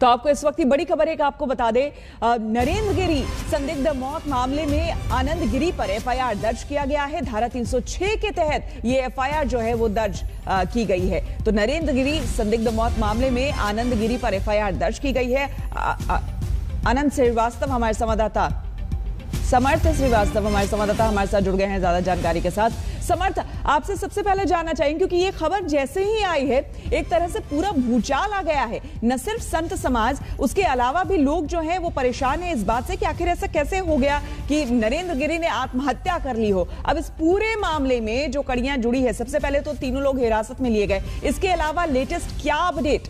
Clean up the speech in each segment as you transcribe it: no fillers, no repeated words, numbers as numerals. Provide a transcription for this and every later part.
तो आपको इस वक्त की बड़ी खबर एक आपको बता दें, नरेंद्र गिरी संदिग्ध मौत मामले में आनंद गिरी पर एफआईआर दर्ज किया गया है। धारा 306 के तहत ये एफआईआर जो है वो दर्ज की गई है। तो नरेंद्र गिरी संदिग्ध मौत मामले में आनंद गिरी पर एफआईआर दर्ज की गई है। आनंद श्रीवास्तव हमारे संवाददाता, समर्थ श्रीवास्तव हमारे संवाददाता हमारे साथ जुड़ गए हैं ज्यादा जानकारी के साथ। समर्थ, आपसे सबसे पहले जानना चाहेंगे क्योंकि ये खबर जैसे ही आई है एक तरह से पूरा भूचाल आ गया है। न सिर्फ संत समाज, उसके अलावा भी लोग जो हैं वो परेशान हैं इस बात से कि आखिर ऐसा कैसे हो गया कि नरेंद्र गिरी ने आत्महत्या कर ली हो। अब इस पूरे मामले में जो कड़ियां जुड़ी है, सबसे पहले तो तीनों लोग हिरासत में लिए गए, इसके अलावा लेटेस्ट क्या अपडेट?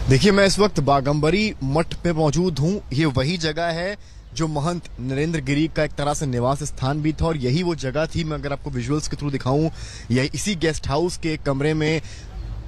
देखिए, मैं इस वक्त बागंबरी मठ पे मौजूद हूँ। ये वही जगह है जो महंत नरेंद्र गिरी का एक तरह से निवास स्थान भी था और यही वो जगह थी। मैं अगर आपको विजुअल्स के थ्रू दिखाऊं, यह इसी गेस्ट हाउस के एक कमरे में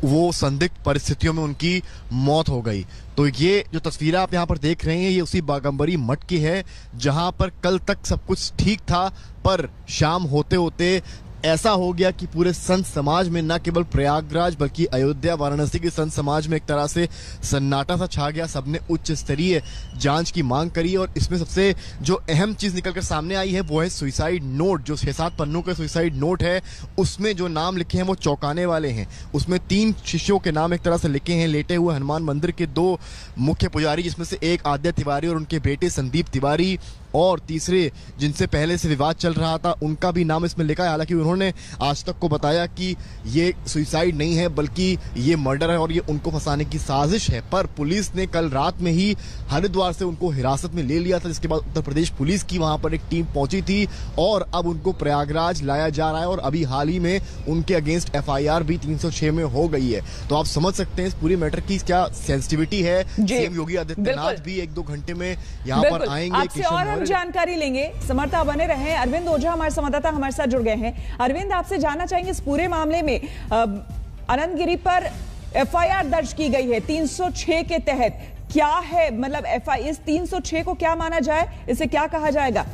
वो संदिग्ध परिस्थितियों में उनकी मौत हो गई। तो ये जो तस्वीरें आप यहाँ पर देख रहे हैं, ये उसी बागंबरी मठ की है जहां पर कल तक सब कुछ ठीक था, पर शाम होते होते ऐसा हो गया कि पूरे संत समाज में, न केवल प्रयागराज बल्कि अयोध्या वाराणसी के संत समाज में एक तरह से सन्नाटा सा छा गया। सबने उच्च स्तरीय जांच की मांग करी और इसमें सबसे जो अहम चीज निकलकर सामने आई है वो है सुसाइड नोट। जो 6-7 पन्नों का सुसाइड नोट है, उसमें जो नाम लिखे हैं वो चौंकाने वाले हैं। उसमें 3 शिष्यों के नाम एक तरह से लिखे हैं, लेटे हुए हनुमान मंदिर के 2 मुख्य पुजारी, जिसमें से एक आद्य तिवारी और उनके बेटे संदीप तिवारी, और तीसरे जिनसे पहले से विवाद चल रहा था उनका भी नाम इसमें लिखा है। हालांकि उन्होंने आज तक को बताया कि ये सुसाइड नहीं है बल्कि ये मर्डर है और ये उनको फंसाने की साजिश है। पर पुलिस ने कल रात में ही हरिद्वार से उनको हिरासत में ले लिया था, जिसके बाद उत्तर प्रदेश पुलिस की वहां पर एक टीम पहुंची थी और अब उनको प्रयागराज लाया जा रहा है और अभी हाल ही में उनके अगेंस्ट एफआईआर भी 306 में हो गई है। तो आप समझ सकते हैं इस पूरी मैटर की क्या सेंसिटिविटी है। सीएम योगी आदित्यनाथ भी 1-2 घंटे में यहाँ पर आएंगे, जानकारी लेंगे। समर्था बने रहे। अरविंद ओझा हमारे संवाददाता हमारे साथ जुड़ गए हैं। अरविंद, आपसे जानना चाहेंगे इस पूरे मामले में आनंद गिरी पर एफआईआर दर्ज की गई है 306 के तहत, क्या है मतलब इस 306 को क्या माना जाए, इसे क्या कहा जाएगा?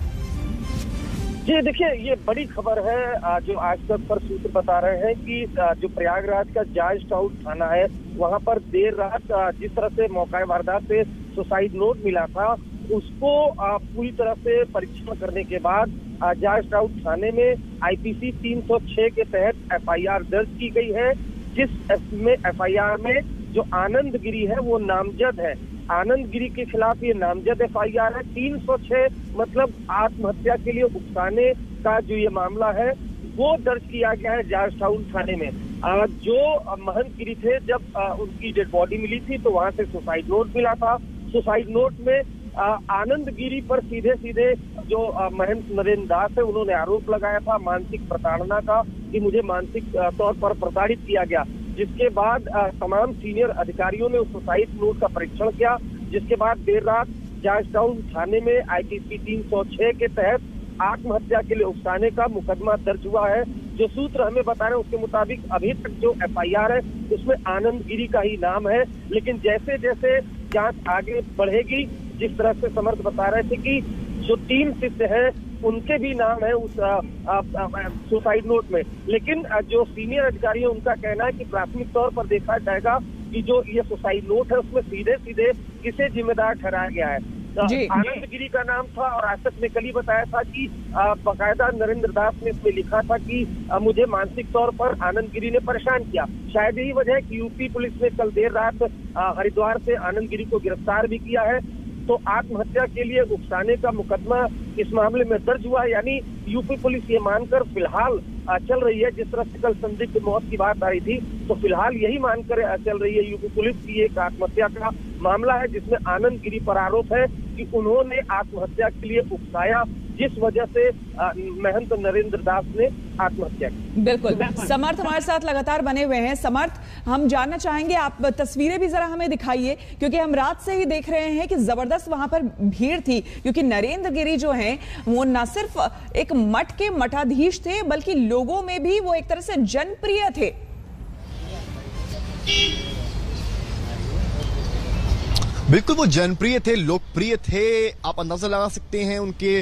जी देखिए, ये बड़ी खबर है जो आज तक पर सूत्र बता रहे हैं कि जो प्रयागराज का जॉर्ज टाउन थाना है वहां पर देर रात जिस तरह से मौका वारदात से सुसाइड नोट मिला था उसको पूरी तरह से परीक्षण करने के बाद जॉर्ज टाउन थाने में आईपीसी 306 के तहत एफआईआर दर्ज की गई है, जिसमें एफआईआर में जो आनंद गिरी है वो नामजद है। आनंद गिरी के खिलाफ ये नामजद एफआईआर है। 306 मतलब आत्महत्या के लिए उकसाने का जो ये मामला है वो दर्ज किया गया है जॉर्ज टाउन थाने में। जो महंत गिरी थे, जब उनकी डेड बॉडी मिली थी तो वहां से सुसाइड नोट मिला था। सुसाइड नोट में आनंद गिरी पर सीधे सीधे जो महंत नरेंद्र दास है उन्होंने आरोप लगाया था मानसिक प्रताड़ना का, कि मुझे मानसिक तौर पर प्रताड़ित किया गया। जिसके बाद तमाम सीनियर अधिकारियों ने उस सुसाइड नोट का परीक्षण किया, जिसके बाद देर रात जॉर्ज टाउन थाने में आईपीसी 306 के तहत आत्महत्या के लिए उकसाने का मुकदमा दर्ज हुआ है। जो सूत्र हमें बता रहे हैं उसके मुताबिक अभी तक जो एफआईआर है उसमें आनंद गिरी का ही नाम है, लेकिन जैसे जैसे जांच आगे बढ़ेगी, जिस तरह से समर्थ बता रहे थे कि जो 3 शिष्य हैं उनके भी नाम है उस सुसाइड नोट में, लेकिन जो सीनियर अधिकारी है उनका कहना है कि प्राथमिक तौर पर देखा जाएगा कि जो ये सुसाइड नोट है उसमें सीधे सीधे किसे जिम्मेदार ठहराया गया है। आनंद गिरी का नाम था और आज तक ने कल ही बताया था कि बाकायदा नरेंद्र दास ने इसमें लिखा था कि मुझे मानसिक तौर पर आनंद गिरी ने परेशान किया। शायद यही वजह है कि यूपी पुलिस ने कल देर रात हरिद्वार से आनंद गिरी को गिरफ्तार भी किया है। तो आत्महत्या के लिए उकसाने का मुकदमा इस मामले में दर्ज हुआ, यानी यूपी पुलिस ये मानकर फिलहाल चल रही है, जिस तरह से कल संदिग्ध मौत की बात आ रही थी तो फिलहाल यही मानकर चल रही है यूपी पुलिस की एक आत्महत्या का मामला है, जिसमें आनंद गिरी पर आरोप है कि उन्होंने आत्महत्या के लिए उकसाया, जिस वजह से महंत नरेंद्र दास ने आत्महत्या की। बिल्कुल। समर्थ हमारे साथ लगातार बने हुए हैं। समर्थ, हम जानना चाहेंगे, आप तस्वीरें भी जरा हमें दिखाइए क्योंकि हम रात से ही देख रहे हैं कि जबरदस्त वहां पर भीड़ थी, क्योंकि नरेंद्र गिरी जो हैं वो न सिर्फ एक मठ के मठाधीश थे बल्कि लोगों में भी वो एक तरह से जनप्रिय थे। बिल्कुल वो जनप्रिय थे, लोकप्रिय थे। आप अंदाजा लगा सकते हैं उनके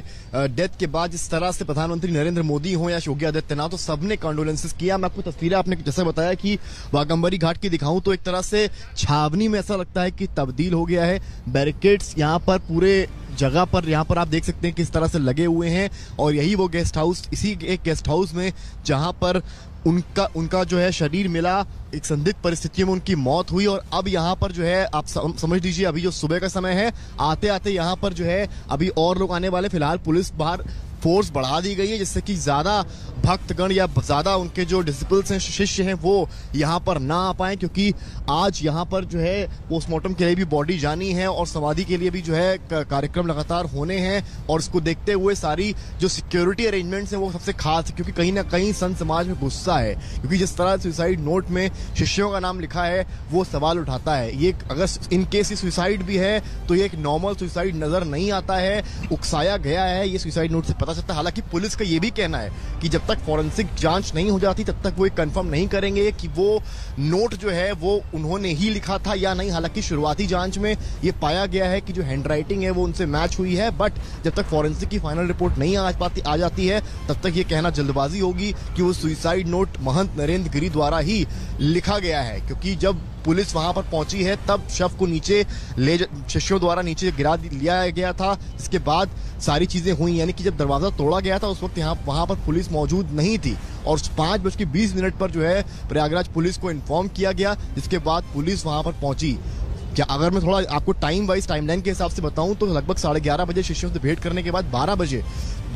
डेथ के बाद जिस तरह से प्रधानमंत्री नरेंद्र मोदी हो या योगी आदित्यनाथ, तो सबने कंडोलेंसेस किया। मैं आपको तस्वीरें आपने जैसे बताया कि बागंबरी घाट की दिखाऊं तो एक तरह से छावनी में ऐसा लगता है कि तब्दील हो गया है। बैरिकेड्स यहाँ पर पूरे जगह पर यहाँ पर आप देख सकते हैं किस तरह से लगे हुए हैं, और यही वो गेस्ट हाउस, इसी एक गेस्ट हाउस में जहां पर उनका जो है शरीर मिला, एक संदिग्ध परिस्थितियों में उनकी मौत हुई। और अब यहाँ पर जो है आप समझ लीजिए अभी जो सुबह का समय है, आते आते यहाँ पर जो है अभी और लोग आने वाले। फिलहाल पुलिस बाहर फोर्स बढ़ा दी गई है जिससे कि ज्यादा भक्तगण या ज्यादा उनके जो डिसिपल्स हैं, शिष्य हैं, वो यहाँ पर ना आ पाए, क्योंकि आज यहाँ पर जो है पोस्टमार्टम के लिए भी बॉडी जानी है और समाधि के लिए भी जो है कार्यक्रम लगातार होने हैं। और इसको देखते हुए सारी जो सिक्योरिटी अरेंजमेंट्स हैं वो सबसे खास है, क्योंकि कहीं ना कहीं संत समाज में गुस्सा है, क्योंकि जिस तरह सुसाइड नोट में शिष्यों का नाम लिखा है वो सवाल उठाता है। ये अगर इन केस सुसाइड भी है तो ये एक नॉर्मल सुसाइड नजर नहीं आता है, उकसाया गया है, ये सुसाइड नोट से पता चलता है। हालांकि पुलिस का ये भी कहना है कि जब तक फॉरेंसिक जांच नहीं हो जाती तब तक वो कंफर्म नहीं करेंगे कि वो नोट जो है वो उन्होंने ही लिखा था या नहीं। हालांकि शुरुआती जांच में ये पाया गया है कि जो हैंडराइटिंग है वो उनसे मैच हुई है, बट जब तक फॉरेंसिक की फाइनल रिपोर्ट नहीं आ जाती है तब तक ये कहना जल्दबाजी होगी कि वो सुसाइड नोट महंत नरेंद्र गिरी द्वारा ही लिखा गया है। क्योंकि जब पुलिस वहां पर पहुंची है तब शव को नीचे शिष्यों द्वारा नीचे गिरा लिया गया था, इसके बाद सारी चीजें हुई। यानी कि जब दरवाजा तोड़ा गया था उस वक्त वहां पर पुलिस मौजूद नहीं थी, और 5:20 पर जो है प्रयागराज पुलिस को इन्फॉर्म किया गया, जिसके बाद पुलिस वहां पर पहुंची। क्या अगर मैं थोड़ा आपको टाइमलाइन के हिसाब से बताऊं तो लगभग 11:30 बजे शिष्यों से भेंट करने के बाद 12 बजे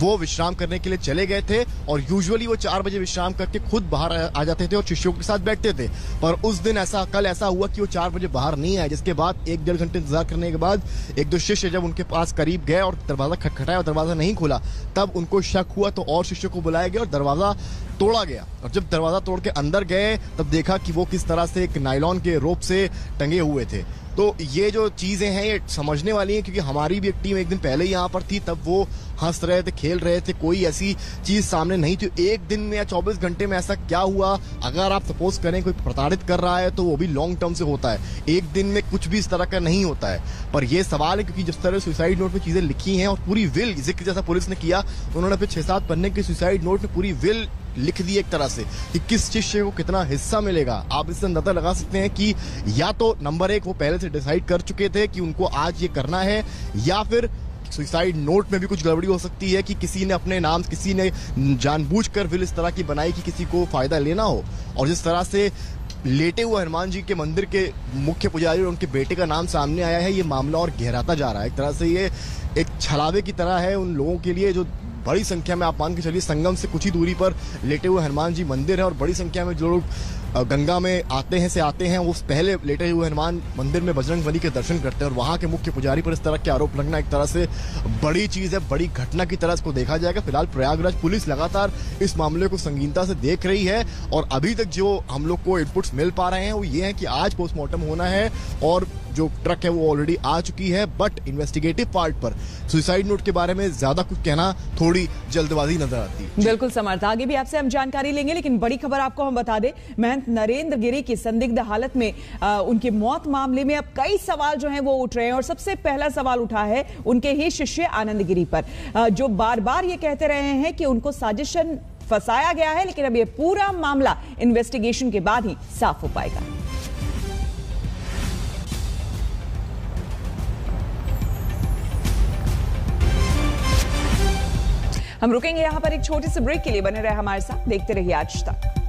वो विश्राम करने के लिए चले गए थे, और यूजुअली वो 4 बजे विश्राम करके खुद बाहर आ जाते थे और शिष्यों के साथ बैठते थे। पर उस दिन कल ऐसा हुआ कि वो 4 बजे बाहर नहीं आए, जिसके बाद 1-1.5 घंटे इंतजार करने के बाद 1-2 शिष्य जब उनके पास करीब गए और दरवाजा खटखटाया और दरवाजा नहीं खुला, तब उनको शक हुआ तो और शिष्यों को बुलाया गया और दरवाजा तोड़ा गया। और जब दरवाजा तोड़ के अंदर गए तब देखा कि वो किस तरह से एक नायलॉन के रोप से टंगे हुए थे। तो ये जो चीजें हैं ये समझने वाली हैं, क्योंकि हमारी भी एक टीम एक दिन पहले ही यहाँ पर थी, तब वो हंस रहे थे, खेल रहे थे, कोई ऐसी चीज सामने नहीं थी। एक दिन में या 24 घंटे में ऐसा क्या हुआ? अगर आप सपोज करें कोई प्रताड़ित कर रहा है तो वो भी लॉन्ग टर्म से होता है, एक दिन में कुछ भी इस तरह का नहीं होता है। पर ये सवाल है क्योंकि जिस तरह सुसाइड नोट में चीजें लिखी हैं और पूरी विल जिक्र जैसा पुलिस ने किया, उन्होंने अपने 6-7 पन्ने के सुसाइड नोट में पूरी विल लिख दी एक तरह से कि किस शिष्य को कितना हिस्सा मिलेगा। आप इससे अंदाजा लगा सकते हैं कि या तो नंबर 1 वो पहले से डिसाइड कर चुके थे कि उनको आज ये करना है, या फिर सुसाइड नोट में भी कुछ गड़बड़ी हो सकती है कि किसी ने अपने नाम, किसी ने जानबूझकर विल इस तरह की बनाई कि किसी को फायदा लेना हो। और जिस तरह से लेटे हुए हनुमान जी के मंदिर के मुख्य पुजारी और उनके बेटे का नाम सामने आया है, ये मामला और गहराता जा रहा है। एक तरह से ये एक छलावे की तरह है उन लोगों के लिए जो बड़ी संख्या में, आप मान के चलिए संगम से कुछ ही दूरी पर लेटे हुए हनुमान जी मंदिर है, और बड़ी संख्या में जो लोग गंगा में आते हैं वो पहले लेटे हुए हनुमान मंदिर में बजरंगबली के दर्शन करते हैं, और वहां के मुख्य पुजारी पर इस तरह के आरोप लगना एक तरह से बड़ी चीज है, बड़ी घटना की तरह इसको देखा जाएगा। फिलहाल प्रयागराज पुलिस लगातार इस मामले को संगीनता से देख रही है, और अभी तक जो हम लोग को इनपुट्स मिल पा रहे हैं वो ये है कि आज पोस्टमार्टम होना है और जो ट्रक है वो ऑलरेडी आ चुकी है। बट इन्वेस्टिगेटिव पार्ट पर सुसाइड नोट के बारे में ज्यादा कुछ कहना थोड़ी जल्दबाजी नजर आती है। बिल्कुल समर्थ, आगे भी आपसे हम जानकारी लेंगे, लेकिन बड़ी खबर आपको हम बता दें, महंत नरेंद्र गिरी की संदिग्ध हालत में उनकी मौत मामले में अब कई सवाल जो हैं वो उठ रहे हैं। और सबसे पहला सवाल उठा है उनके ही शिष्य आनंद गिरी पर, जो बार बार ये कहते रहे हैं कि उनको साजिशन फंसाया गया है, लेकिन अब ये पूरा मामला इन्वेस्टिगेशन के बाद ही साफ हो पाएगा। हम रुकेंगे यहां पर एक छोटे से ब्रेक के लिए, बने रहे हमारे साथ, देखते रहिए आज तक।